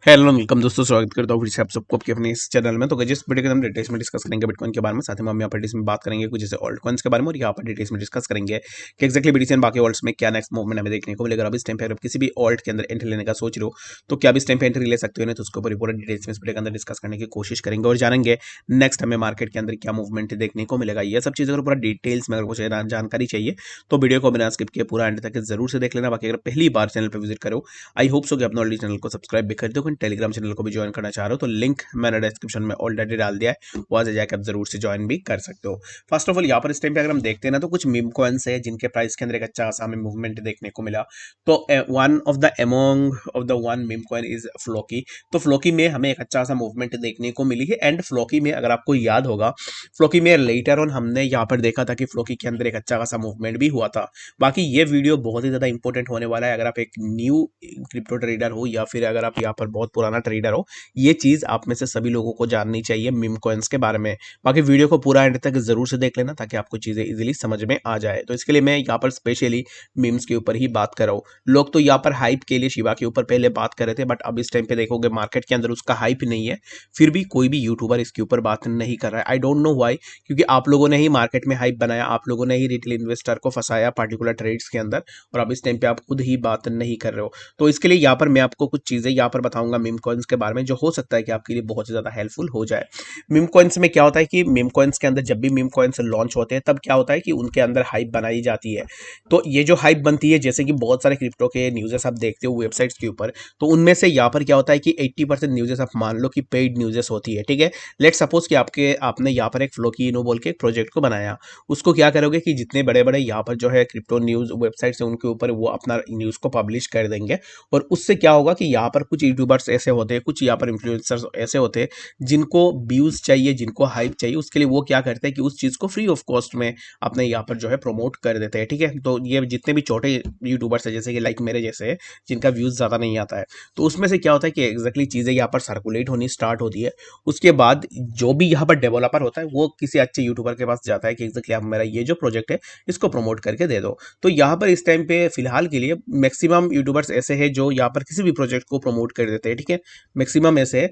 Hello welcome दोस्तों, स्वागत करता हूँ फिर से आप सबको आपके अपने इस चैनल में। तो जिस वीडियो के हम डिटेल्स में डिस्कस करेंगे बिटकॉइन के बारे में, साथ ही में हम यहाँ पर डिटेल्स में बात करेंगे कुछ जैसे ऑल्ट कॉइन्स के बारे में, और यहाँ पर डिटेल्स में डिस्कस करेंगे कि एक्जैक्टली बीटीसी बाकी ऑल्ट्स में क्या नेक्स्ट मूवमेंट हमें देखने को मिलेगा। अब इस टाइम पे अगर आप किसी भी ऑल्ट के अंदर एंट्री लेने का सोच रहे हो तो क्या आप इस टाइम पे एंट्री ले सकते हो, नहीं तो उसके ऊपर पूरा डिटेल्स में इस वीडियो के अंदर डिस्कस करने की कोशिश करेंगे और जानेंगे नेक्स्ट हमें मार्केट के अंदर क्या मूवमेंट देखने को मिलेगा। ये सब चीज़ अगर पूरा डिटेल्स में अगर कुछ जानकारी चाहिए तो वीडियो को बिना स्किप किए पूरा एंड तक जरूर से देख लेना। बाकी अगर पहली बार चैनल पर विजिट करो, आई होप सो कि अपने ऑलरेडी चैनल को सब्सक्राइब भी कर दो। टेलीग्राम चैनल को भी ज्वाइन करना चाह रहे हो तो लिंक मैंने डिस्क्रिप्शन में ऑलरेडी डाल दिया है, वहां से जाकर आप जरूर से ज्वाइन भी कर सकते हो। फर्स्ट ऑफ ऑल यहाँ पर इस टाइम पे अगर हम देखते हैं ना तो कुछ मीम कॉइन्स है जिनके प्राइस के अंदर एक अच्छा खासा हमें मूवमेंट देखने को मिला। तो one of the among of the one meme coin is Floki. तो फ्लोकी में हमें एक अच्छा सा मूवमेंट देखने को मिली है। एंड फ्लोकी में अगर आपको याद होगा, फ्लोकी में लेटर ऑन हमने यहाँ पर देखा था कि फ्लोकी के अंदर एक अच्छा खासा मूवमेंट भी हुआ था। बाकी ये वीडियो बहुत ही ज्यादा इंपॉर्टेंट होने वाला है। अगर आप एक न्यू क्रिप्टो ट्रेडर हो या फिर अगर आप यहाँ पर बहुत पुराना ट्रेडर हो, ये चीज आप में से सभी लोगों को जाननी चाहिए मीम कॉइन्स के बारे में। बाकी वीडियो को पूरा एंड तक जरूर से देख लेना ताकि आपको चीजें इजीली समझ में आ जाए। तो इसके लिए मैं यहाँ पर स्पेशली मीम्स के ऊपर ही बात कर रहा हूँ। लोग तो यहाँ पर हाइप के लिए शिवा के ऊपर पहले बात कर रहे थे, बट अब इस टाइम पे देखोगे मार्केट के अंदर उसका हाइप नहीं है, फिर भी कोई भी यूट्यूबर इसके ऊपर बात नहीं कर रहा है। आई डोंट नो व्हाई, क्योंकि आप लोगों ने ही मार्केट में हाइप बनाया, आप लोगों ने ही रिटेल इन्वेस्टर को फंसाया पर्टिकुलर ट्रेड्स के अंदर, और अब इस टाइम पे आप खुद ही बात नहीं कर रहे हो। तो इसके लिए यहाँ पर मैं आपको कुछ चीजें यहाँ पर बताऊंगा मीम कॉइन्स के बारे में, जो हो सकता है कि आपके लिए बहुत ज्यादा हेल्पफुल हो जाए। मीम कॉइन्स में क्या होता है कि मीम कॉइन्स के अंदर जब भी मीम कॉइन्स लॉन्च होते हैं तब क्या होता है कि उनके अंदर हाइप बनाई जाती है। तो ये जो हाइप बनती है, जैसे कि बहुत सारे क्रिप्टो के न्यूज़ेस आप देखते हो वेबसाइट्स के ऊपर, तो उनमें से यहाँ पर क्या होता है कि 80% न्यूज़ेस आप मान लो कि पेड न्यूज़ेस होती है। ठीक है, लेट सपोज कि आपने यहाँ पर एक फ्लोकीनो बोल के एक प्रोजेक्ट को बनाया। उसको क्या करोगे कि जितने बड़े बड़े यहाँ पर जो है क्रिप्टो न्यूज़ वेबसाइट्स है उनके ऊपर वो अपना न्यूज़ को पब्लिश कर देंगे। और उससे क्या होगा कि यहाँ पर कुछ यूट्यूबर्स ऐसे होते हैं, कुछ यहाँ पर इन्फ्लुएंसर्स ऐसे होते हैं जिनको व्यूज चाहिए, जिनको हाइप चाहिए, उसके लिए वो क्या करते हैं कि उस चीज को फ्री ऑफ कॉस्ट में अपने यहाँ पर जो है प्रमोट कर देते हैं। ठीक है, तो ये जितने भी छोटे यूट्यूबर्स है जैसे कि लाइक मेरे जैसे, जिनका व्यूज ज्यादा नहीं आता है, तो उसमें से क्या होता है कि एग्जैक्टली चीजें यहाँ पर सर्कुलेट होनी स्टार्ट होती है। उसके बाद जो भी यहाँ पर डेवलपर होता है वो किसी अच्छे यूट्यूबर के पास जाता है कि एग्जैक्टली आप मेरा ये जो प्रोजेक्ट है इसको प्रमोट करके दे दो। तो यहाँ पर इस टाइम पे फिलहाल के लिए मैक्सिमम यूट्यूबर्स ऐसे हैं जो यहाँ पर किसी भी प्रोजेक्ट को प्रमोट कर देते हैं। ठीक है, मैक्सिमम ऐसे है,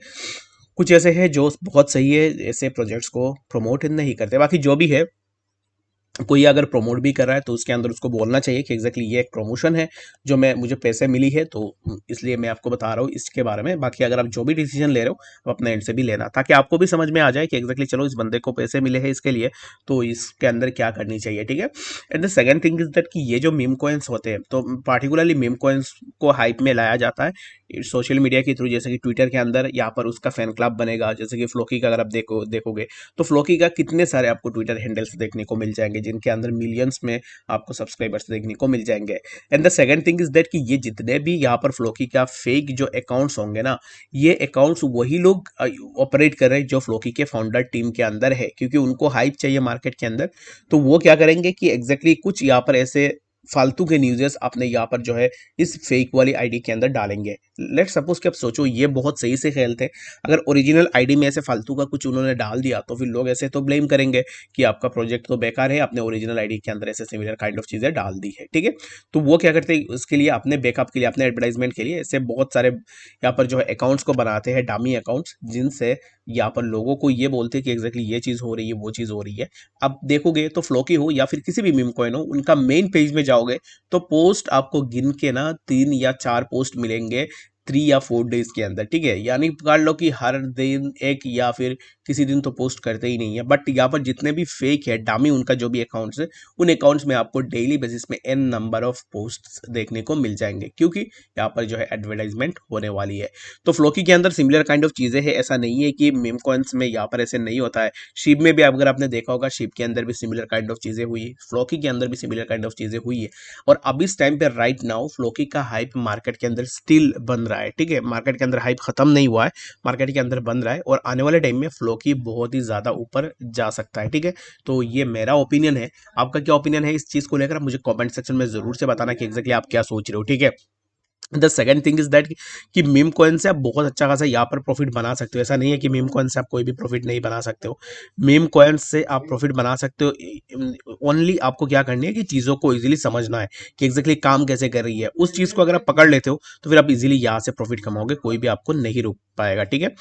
कुछ ऐसे हैं जो बहुत सही है ऐसे प्रोजेक्ट्स को प्रमोट नहीं करते। बाकी जो भी है, कोई अगर प्रमोट भी कर रहा है तो उसके अंदर उसको बोलना चाहिए कि एग्जैक्टली ये एक प्रमोशन है जो मैं मुझे पैसे मिली है, तो इसलिए मैं आपको बता रहा हूँ इसके बारे में। बाकी अगर आप जो भी डिसीजन ले रहे हो आप अपने एंड से भी लेना, ताकि आपको भी समझ में आ जाए कि एग्जैक्टली चलो इस बंदे को पैसे मिले हैं इसके लिए, तो इसके अंदर क्या करनी चाहिए। ठीक है, and the second thing is that कि ये जो मीम कॉइन्स होते हैं, तो पार्टिकुलरली मीम कॉइन्स को हाइप में लाया जाता है सोशल मीडिया के थ्रू। जैसे कि ट्विटर के अंदर यहाँ पर उसका फैन क्लब बनेगा, जैसे कि फ्लोकी का अगर आप देखोगे तो फ्लोकी का कितने सारे आपको ट्विटर हैंडल्स देखने को मिल जाएंगे जिनके अंदर मिलियंस में आपको सब्सक्राइबर्स देखने को मिल जाएंगे। And the second thing is that कि ये जितने भी यहाँ पर फ्लोकी का फेक जो अकाउंट्स होंगे ना, ये अकाउंट्स वही लोग ऑपरेट कर रहे हैं जो फ्लोकी के फाउंडर टीम के अंदर है, क्योंकि उनको हाइप चाहिए मार्केट के अंदर। तो वो क्या करेंगे कि एग्जैक्टली कुछ यहाँ पर ऐसे फालतू के न्यूज़ेस अपने यहाँ पर जो है इस फेक वाली आईडी के अंदर डालेंगे। लेट सपोज कि आप सोचो ये बहुत सही से खेलते हैं, अगर ओरिजिनल आईडी में ऐसे फालतू का कुछ उन्होंने डाल दिया तो फिर लोग ऐसे तो ब्लेम करेंगे कि आपका प्रोजेक्ट तो बेकार है, आपने ओरिजिनल आईडी के अंदर ऐसे सिमिलर काइंड ऑफ चीज़ें डाल दी है। ठीक है, तो वो क्या करते हैं उसके लिए अपने बैकअप के लिए, अपने एडवर्टाइजमेंट के लिए ऐसे बहुत सारे यहाँ पर जो है अकाउंट्स को बनाते हैं, डामी अकाउंट्स, जिनसे यहाँ पर लोगों को ये बोलते हैं कि एग्जैक्टली ये चीज़ हो रही है वो चीज़ हो रही है। अब देखोगे तो फ्लोकी हो या फिर किसी भी मीम कॉइन हो, उनका मेन पेज में जाओगे तो पोस्ट आपको गिन के ना 3 या 4 पोस्ट मिलेंगे 3 या 4 डेज के अंदर। ठीक है, यानी पकड़ लो कि हर दिन एक या फिर किसी दिन तो पोस्ट करते ही नहीं है। बट यहाँ पर जितने भी फेक है डामी उनका जो भी अकाउंट्स है, उन अकाउंट्स में आपको डेली बेसिस में एन नंबर ऑफ पोस्ट्स देखने को मिल जाएंगे, क्योंकि यहाँ पर जो है एडवर्टाइजमेंट होने वाली है। तो फ्लोकी के अंदर सिमिलर काइंड ऑफ चीजें हैं, ऐसा नहीं है कि मीम कॉइन्स में यहाँ पर ऐसे नहीं होता है। शिप में भी अगर आपने देखा होगा, शिप के अंदर भी सिमिलर काइंड ऑफ चीजें हुई है, फ्लोकी के अंदर भी सिमिलर काइंड ऑफ चीजें हुई है। और अब इस टाइम पे राइट नाउ फ्लोकी का हाइप मार्केट के अंदर स्टिल बन रहा है। ठीक है, मार्केट के अंदर हाइप खत्म नहीं हुआ है, मार्केट के अंदर बन रहा है, और आने वाले टाइम में फ्लोकी बहुत ही ज्यादा ऊपर जा सकता है। ठीक है, तो ये मेरा ओपिनियन है। आपका क्या ओपिनियन है इस चीज को लेकर, आप मुझे कमेंट सेक्शन में जरूर से बताना कि एग्जैक्टली आप क्या सोच रहे हो। ठीक है, the second thing is that कि मीम कॉइन से आप बहुत अच्छा खासा यहाँ पर प्रॉफिट बना सकते हो। ऐसा नहीं है कि मीम कॉइन से आप कोई भी प्रॉफिट नहीं बना सकते हो, मीम कॉइन से आप प्रॉफिट बना सकते हो। ओनली आपको क्या करनी है कि चीज़ों को इजीली समझना है कि एग्जैक्टली काम कैसे कर रही है। उस चीज़ को अगर आप पकड़ लेते हो तो फिर आप इजीली यहाँ से प्रॉफिट कमाओगे, कोई भी आपको नहीं रोक पाएगा, ठीक है।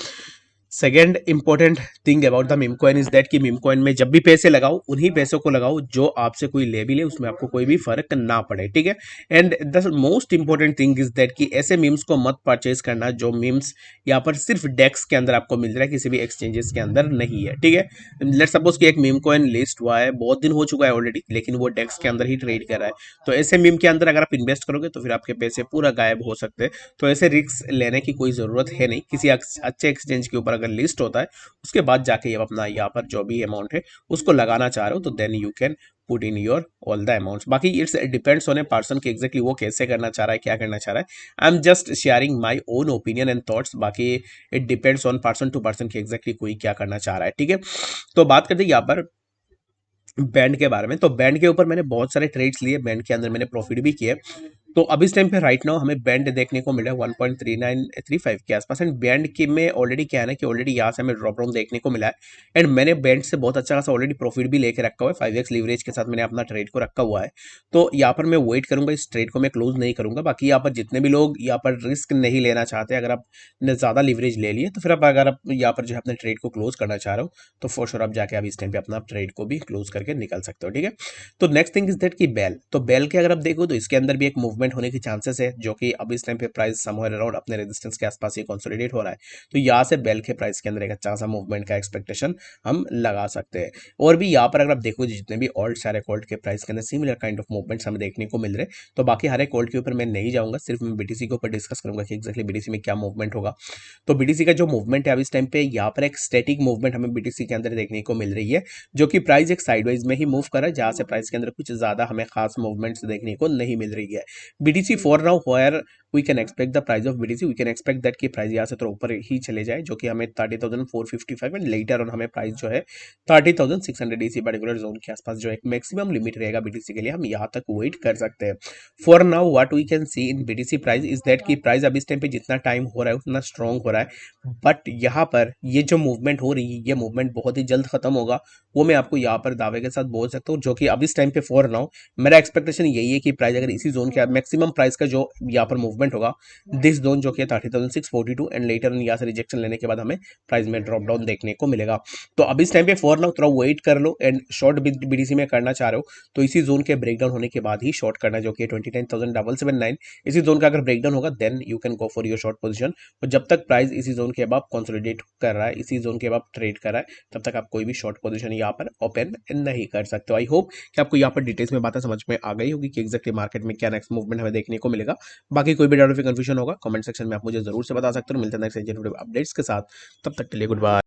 Second important thing about the meme coin is that कि मीम कॉइन में जब भी पैसे लगाओ उन्हीं पैसों को लगाओ जो आपसे कोई ले भी ले, उसमें आपको कोई भी फर्क ना पड़े, ठीक है। And the most important thing is that कि ऐसे मीम्स को मत परचेज करना जो मीम्स यहाँ पर सिर्फ डेक्स के अंदर आपको मिल रहा है, किसी भी एक्सचेंजेस के अंदर नहीं है, ठीक है। लेट सपोज कि एक मीम कॉइन लिस्ट हुआ है, बहुत दिन हो चुका है ऑलरेडी, लेकिन वो डेक्स के अंदर ही ट्रेड कर रहा है, तो ऐसे मीम के अंदर अगर आप इन्वेस्ट करोगे तो फिर आपके पैसे पूरा गायब हो सकते हैं। तो ऐसे रिस्क लेने की कोई ज़रूरत है नहीं। किसी अच्छे एक्सचेंज के ऊपर अगर लिस्ट होता है उसके बाद जाके आप अपना यहाँ पर जो भी अमाउंट है उसको लगाना चाह रहे हो तो then you can put in your all the amounts. बाकी it's depends on a person कि एग्जैक्टली वो कैसे करना चाह रहा है, क्या करना चाह रहा है। I am just sharing my own opinion and thoughts, बाकी it depends on person to person कि एग्जैक्टली कोई क्या करना चाह रहा है, ठीक है। तो बात करते हैं यहाँ पर बैंड के बारे में। तो बैंड के ऊपर मैंने बहुत सारे ट्रेड्स लिए, बैंड के अंदर मैंने प्रॉफिट भी किए। तो अब इस टाइम पे राइट नाउ हमें बैंड देखने को मिला है 1.3935 के आसपास। एंड बैंड की में ऑलरेडी क्या है ना कि ऑलरेडी यहाँ से हमें ड्रॉप डाउन देखने को मिला है। एंड मैंने बैंड से बहुत अच्छा खासा ऑलरेडी प्रॉफिट भी लेके रखा हुआ है, 5x लीवरेज के साथ मैंने अपना ट्रेड को रखा हुआ है। तो यहाँ पर मैं वेट करूंगा, इस ट्रेड को मैं क्लोज नहीं करूंगा। बाकी यहाँ पर जितने भी लोग यहाँ पर रिस्क नहीं लेना चाहते, अगर आपने ज़्यादा लीवरेज ले लिए तो फिर आप अगर आप यहाँ पर जो है अपने ट्रेड को क्लोज करना चाह रहे हो तो फॉर श्योर आप जाके आप इस टाइम पे अपना ट्रेड को भी क्लोज करके निकल सकते हो, ठीक है। तो नेक्स्ट थिंग इज दैट कि बेल, तो बेल के अगर आप देखो तो इसके अंदर भी एक मूवमेंट होने की चांसेस है, जो कि अब इस टाइम पे प्राइस समवेयर अराउंड अपने रेजिस्टेंस के आसपास ही कंसोलिडेट हो रहा है। तो यहाँ से बेल के प्राइस के अंदर एक अच्छा सा मूवमेंट का एक्सपेक्टेशन हम लगा सकते हैं। और भी यहाँ पर अगर आप देखो जितने भी ऑल्ट सारे ऑल्ट के प्राइस के अंदर सिमिलर काइंड ऑफ मूवमेंट्स हमें देखने को मिल रहे हैं। तो बाकी हर एक ऑल्ट के ऊपर मैं नहीं जाऊंगा, सिर्फ मैं बीटीसी के ऊपर डिस्कस करूंगा कि एक्जैक्टली बीटीसी में क्या मूवमेंट होगा। तो बीटीसी का जो मूवमेंट है अब इस टाइम पे यहाँ पर एक स्टैटिक मूवमेंट हमें बीटीसी के अंदर देखने को मिल रही है, जो कि प्राइस एक साइडवाइज में ही मूव कर रहा है, जहां से प्राइस के अंदर कुछ ज्यादा हमें खास मूवमेंट्स देखने को नहीं मिल रही है। BTC for now where we can expect the price of BTC, we can expect that कि प्राइस यहाँ से थोड़ा ऊपर ही चले जाए, जो कि हमें 30,455 एंड लेटर ऑन हमें प्राइस जो है 30,600 इसी पर्टिकुलर जोन के आसपास जो एक मैक्सिमम लिमिट रहेगा बीटीसी के लिए, हम यहाँ तक वेट कर सकते हैं। For now what we can see in BTC price is that कि प्राइस अब इस टाइम पे जितना टाइम हो रहा है उतना स्ट्रॉन्ग हो रहा है, बट यहाँ पर ये जो मूवमेंट हो रही है ये मूवमेंट बहुत ही जल्द खत्म होगा, वो मैं आपको यहाँ पर दावे के साथ बोल सकता हूँ। जो कि अब इस टाइम पे फॉर नाउ मेरा एक्सपेक्टेशन यही है कि प्राइस अगर इसी जोन के मैक्सिमम प्राइस का जो यहाँ पर मूवमेंट होगा दिस जोन जो कि 30,642 एंड लेटर यहाँ से रिजेक्शन लेने के बाद हमें प्राइस में ड्रॉप डाउन देखने को मिलेगा। तो अब इस टाइम पे फॉर नाउ थोड़ा वेट कर लो, एंड शॉर्ट बीडीसी में करना चाह रहे हो तो इसी जोन के ब्रेकडाउन होने के बाद ही शॉर्ट करना, जो कि 29,779 इसी जोन का अगर ब्रेकडाउन होगा then you can go for your short position. और जब तक प्राइस इसी जोन के अब कंसोलिडेट कर रहा है, इसी जोन के अब ट्रेड कर रहा है, तब तक आप कोई भी शॉर्ट पोजीशन यहाँ पर ओपन नहीं कर सकते हो। आई होप कि आपको यहाँ पर डिटेल्स में बातें समझ में आ गई होगी कि एक्जैक्टली मार्केट में क्या नेक्स्ट मूवमेंट हमें देखने को मिलेगा। बाकी कोई भी डाउट फिर कंफ्यूजन होगा कमेंट सेक्शन में आप मुझे जरूर से बता सकते हो। मिलते हैं नेक्स्ट अपडेट्स के साथ, तब तक के लिए गुड बाय।